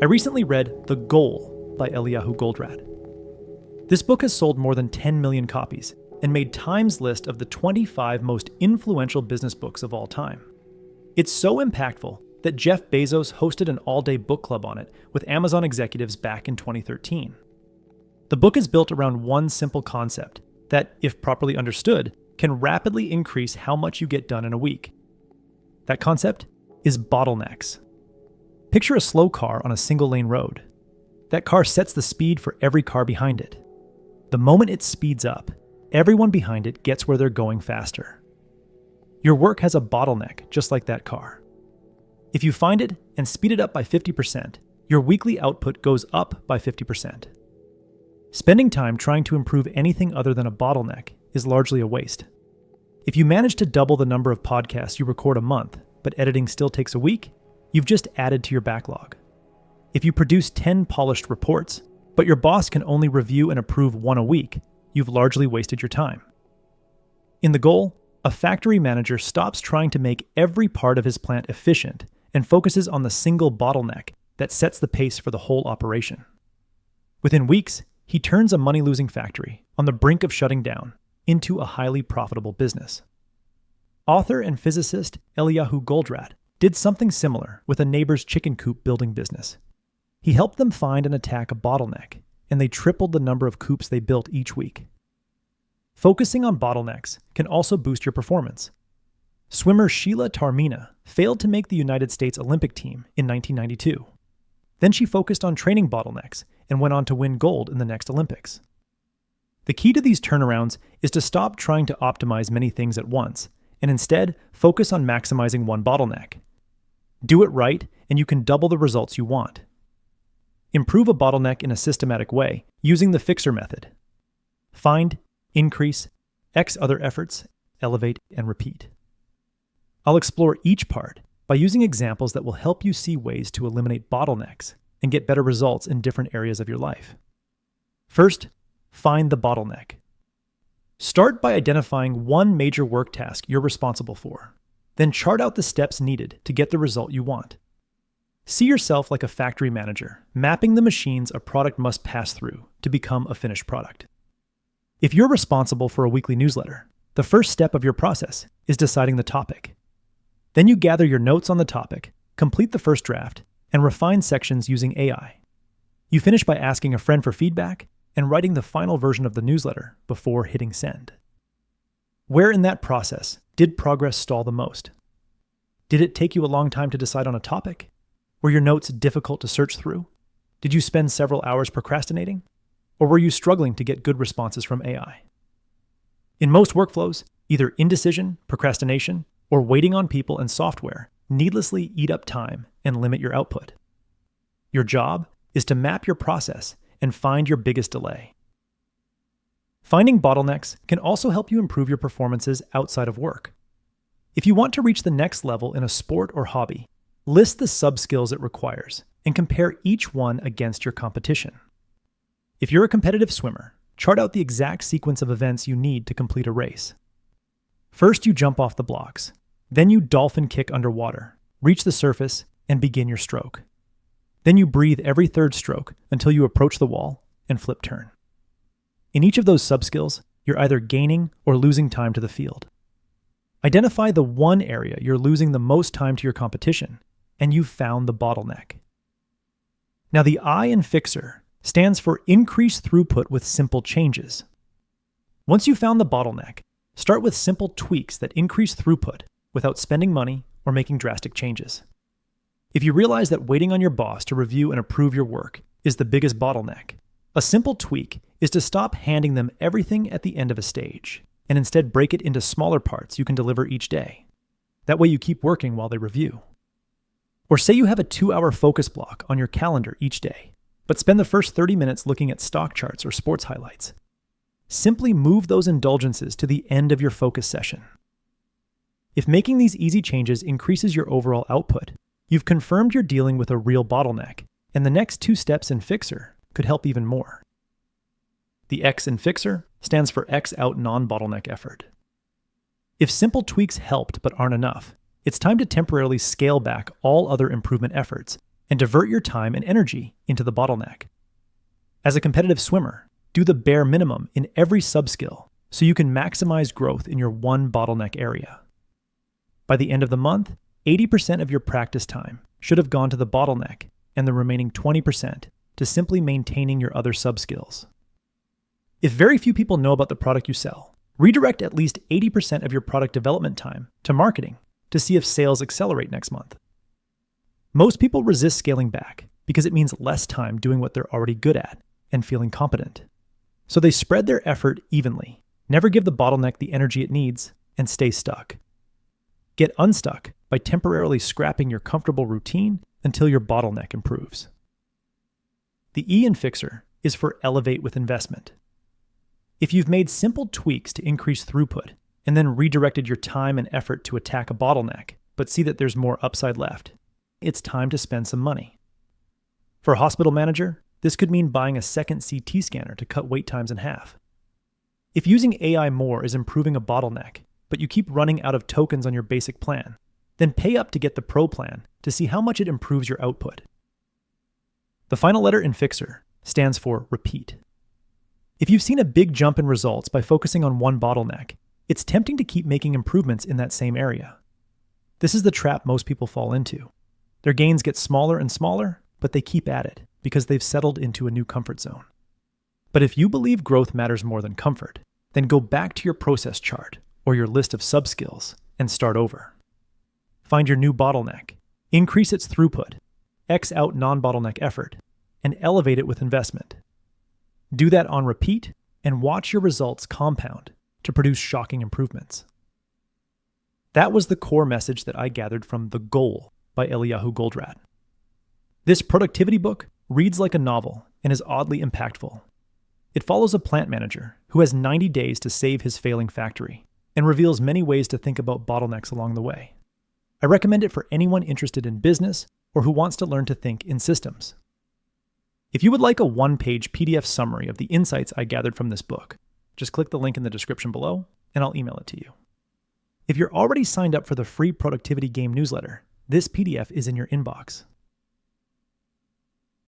I recently read The Goal by Eliyahu Goldratt. This book has sold more than 10 million copies and made Time's list of the 25 most influential business books of all time. It's so impactful that Jeff Bezos hosted an all-day book club on it with Amazon executives back in 2013. The book is built around one simple concept that, if properly understood, can rapidly increase how much you get done in a week. That concept is bottlenecks. Picture a slow car on a single-lane road. That car sets the speed for every car behind it. The moment it speeds up, everyone behind it gets where they're going faster. Your work has a bottleneck just like that car. If you find it and speed it up by 50%, your weekly output goes up by 50%. Spending time trying to improve anything other than a bottleneck is largely a waste. If you manage to double the number of podcasts you record a month, but editing still takes a week, you've just added to your backlog. If you produce 10 polished reports, but your boss can only review and approve one a week, you've largely wasted your time. In The Goal, a factory manager stops trying to make every part of his plant efficient and focuses on the single bottleneck that sets the pace for the whole operation. Within weeks, he turns a money-losing factory on the brink of shutting down into a highly profitable business. Author and physicist Eliyahu Goldratt did something similar with a neighbor's chicken coop building business. He helped them find and attack a bottleneck, and they tripled the number of coops they built each week. Focusing on bottlenecks can also boost your performance. Swimmer Sheila Tarmina failed to make the United States Olympic team in 1992. Then she focused on training bottlenecks and went on to win gold in the next Olympics. The key to these turnarounds is to stop trying to optimize many things at once and instead focus on maximizing one bottleneck. Do it right, and you can double the results you want. Improve a bottleneck in a systematic way using the fixer method. Find, increase, X other efforts, elevate, and repeat. I'll explore each part by using examples that will help you see ways to eliminate bottlenecks and get better results in different areas of your life. First, find the bottleneck. Start by identifying one major work task you're responsible for. Then chart out the steps needed to get the result you want. See yourself like a factory manager, mapping the machines a product must pass through to become a finished product. If you're responsible for a weekly newsletter, the first step of your process is deciding the topic. Then you gather your notes on the topic, complete the first draft, and refine sections using AI. You finish by asking a friend for feedback and writing the final version of the newsletter before hitting send. Where in that process did progress stall the most? Did it take you a long time to decide on a topic? Were your notes difficult to search through? Did you spend several hours procrastinating? Or were you struggling to get good responses from AI? In most workflows, either indecision, procrastination, or waiting on people and software needlessly eat up time and limit your output. Your job is to map your process and find your biggest delay. Finding bottlenecks can also help you improve your performances outside of work. If you want to reach the next level in a sport or hobby, list the sub-skills it requires and compare each one against your competition. If you're a competitive swimmer, chart out the exact sequence of events you need to complete a race. First, you jump off the blocks. Then you dolphin kick underwater, reach the surface, and begin your stroke. Then you breathe every third stroke until you approach the wall and flip turn. In each of those sub-skills, you're either gaining or losing time to the field. Identify the one area you're losing the most time to your competition, and you've found the bottleneck. Now, the I in fixer stands for increase throughput with simple changes. Once you've found the bottleneck, start with simple tweaks that increase throughput without spending money or making drastic changes. If you realize that waiting on your boss to review and approve your work is the biggest bottleneck, a simple tweak is to stop handing them everything at the end of a stage and instead break it into smaller parts you can deliver each day. That way you keep working while they review. Or say you have a 2-hour focus block on your calendar each day, but spend the first 30 minutes looking at stock charts or sports highlights. Simply move those indulgences to the end of your focus session. If making these easy changes increases your overall output, you've confirmed you're dealing with a real bottleneck, and the next 2 steps in Fixer could help even more. The X in Fixer stands for X out non-bottleneck effort. If simple tweaks helped but aren't enough, it's time to temporarily scale back all other improvement efforts and divert your time and energy into the bottleneck. As a competitive swimmer, do the bare minimum in every subskill so you can maximize growth in your one bottleneck area. By the end of the month, 80% of your practice time should have gone to the bottleneck and the remaining 20% to simply maintaining your other subskills. If very few people know about the product you sell, redirect at least 80% of your product development time to marketing to see if sales accelerate next month. Most people resist scaling back because it means less time doing what they're already good at and feeling competent. So they spread their effort evenly, never give the bottleneck the energy it needs, and stay stuck. Get unstuck by temporarily scrapping your comfortable routine until your bottleneck improves. The E in Fixer is for elevate with investment. If you've made simple tweaks to increase throughput and then redirected your time and effort to attack a bottleneck, but see that there's more upside left, it's time to spend some money. For a hospital manager, this could mean buying a second CT scanner to cut wait times in half. If using AI more is improving a bottleneck, but you keep running out of tokens on your basic plan, then pay up to get the Pro plan to see how much it improves your output. The final letter in Fixer stands for repeat. If you've seen a big jump in results by focusing on one bottleneck, it's tempting to keep making improvements in that same area. This is the trap most people fall into. Their gains get smaller and smaller, but they keep at it because they've settled into a new comfort zone. But if you believe growth matters more than comfort, then go back to your process chart or your list of subskills and start over. Find your new bottleneck, increase its throughput, X out non-bottleneck effort, and elevate it with investment. Do that on repeat and watch your results compound to produce shocking improvements. That was the core message that I gathered from The Goal by Eliyahu Goldratt. This productivity book reads like a novel and is oddly impactful. It follows a plant manager who has 90 days to save his failing factory and reveals many ways to think about bottlenecks along the way. I recommend it for anyone interested in business or who wants to learn to think in systems. If you would like a one-page PDF summary of the insights I gathered from this book, just click the link in the description below and I'll email it to you. If you're already signed up for the free Productivity Game newsletter, this PDF is in your inbox.